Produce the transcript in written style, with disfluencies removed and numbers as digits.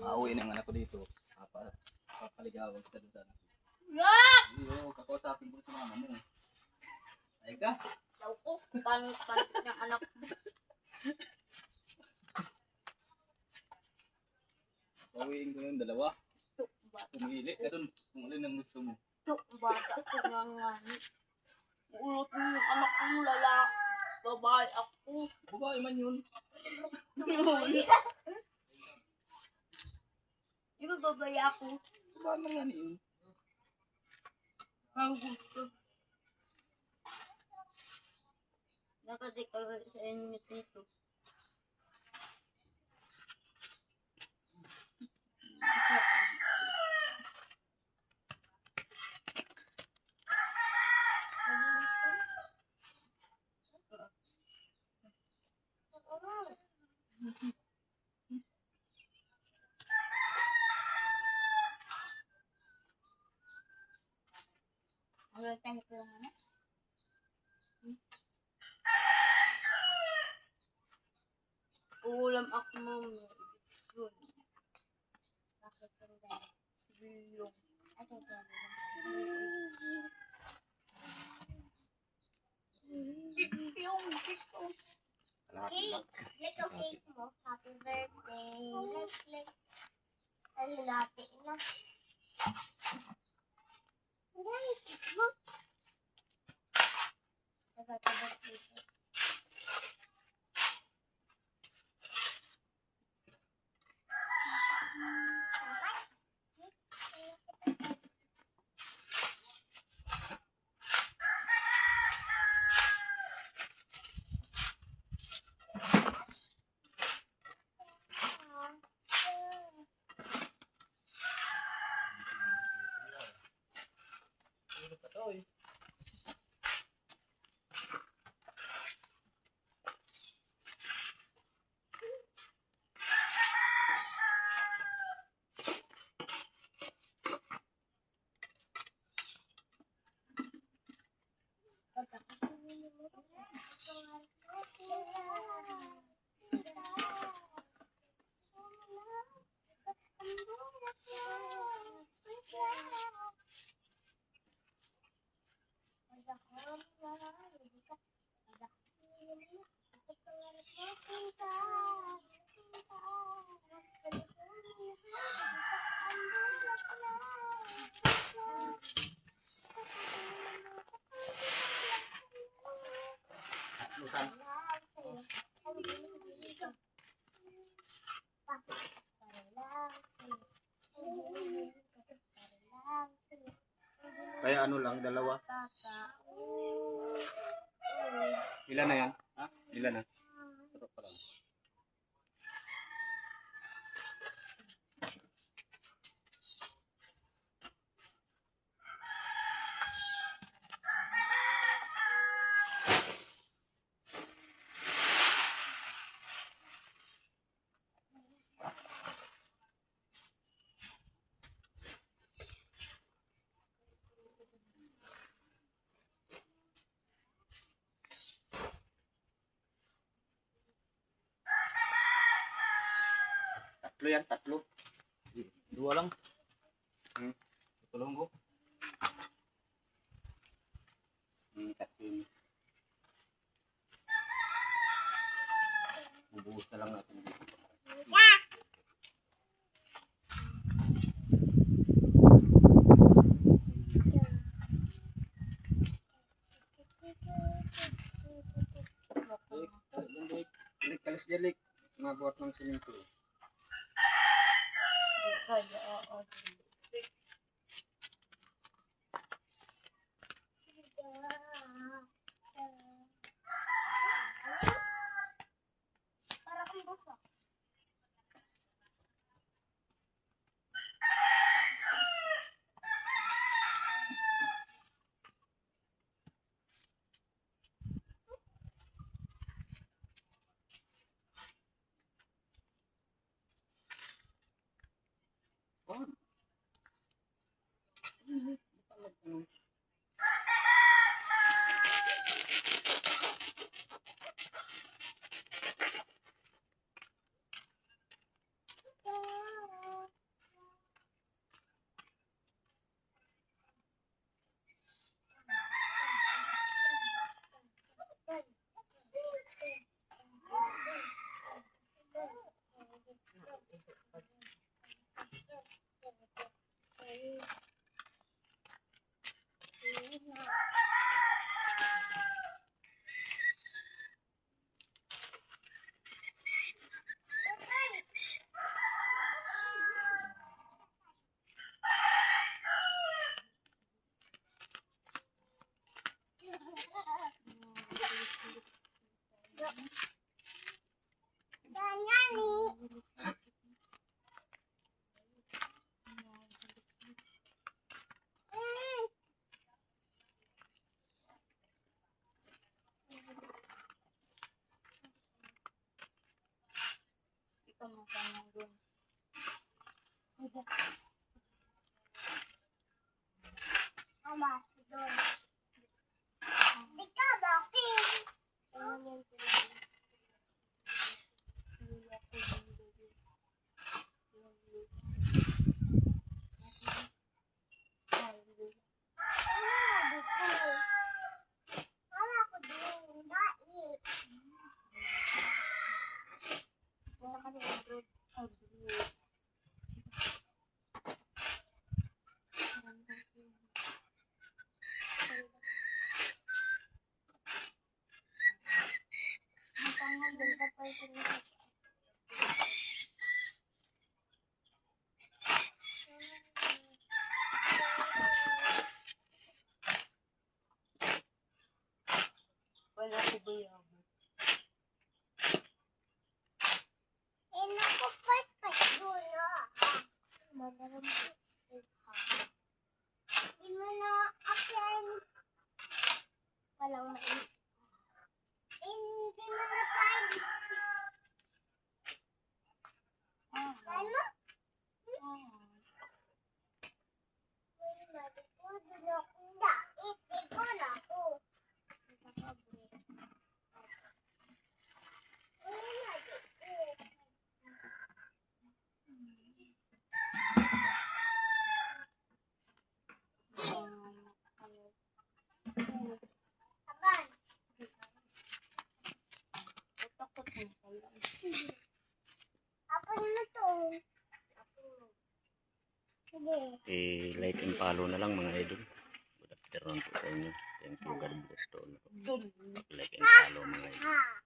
Mauwi na ang anak ko dito. Papaligawan kita doon sana. Iyo, kakausapin ko sa mama mo. Ay ka? Daw ko, palit ng anak mo. Pauwiin ko yung dalawa. Ito, bata. Pumili ka doon kung alin ang gusto mo. Ito, bata ko nga nga. Ulot mo yung anak mo lalaki. Babae ako. Babae man yun. Di ba babae ako? Babae man yan yun. Ang gusto. Nakadikawal sa inyo dito. Hanggang tayo ko lang na. Ulam ako mami. Yun. Bakit ang dahil? Bilong. At ito lang. Yung dito. Cake. Little cake mo. Happy birthday. Ano natin na? Ay, cake mo. Nagkakabot dito. Ano pa to eh? Lutan. Kaya ano lang, dalawa. Ilan na yan? Ha? Ilan na? Sarap pa lang. Tatlo yan, tatlo. Dua lang. Tulong ko. Tatlo yun. Bubuhos na lang natin dito. Kalis jalik. Mabuhat ng sininto. Kaya, oo. Para kang busok. Oh. Ikaw mo pa nang doon. Ama, doon. Di ka bakit? Ano yan sila? Wala ko ba yan? Di mo na akin. Walang mais. Hindi mo na tayo. Ano? I-like and follow na lang mga idol. Good afternoon po sa inyo. Thank you. God bless to all. Like and follow mga idol.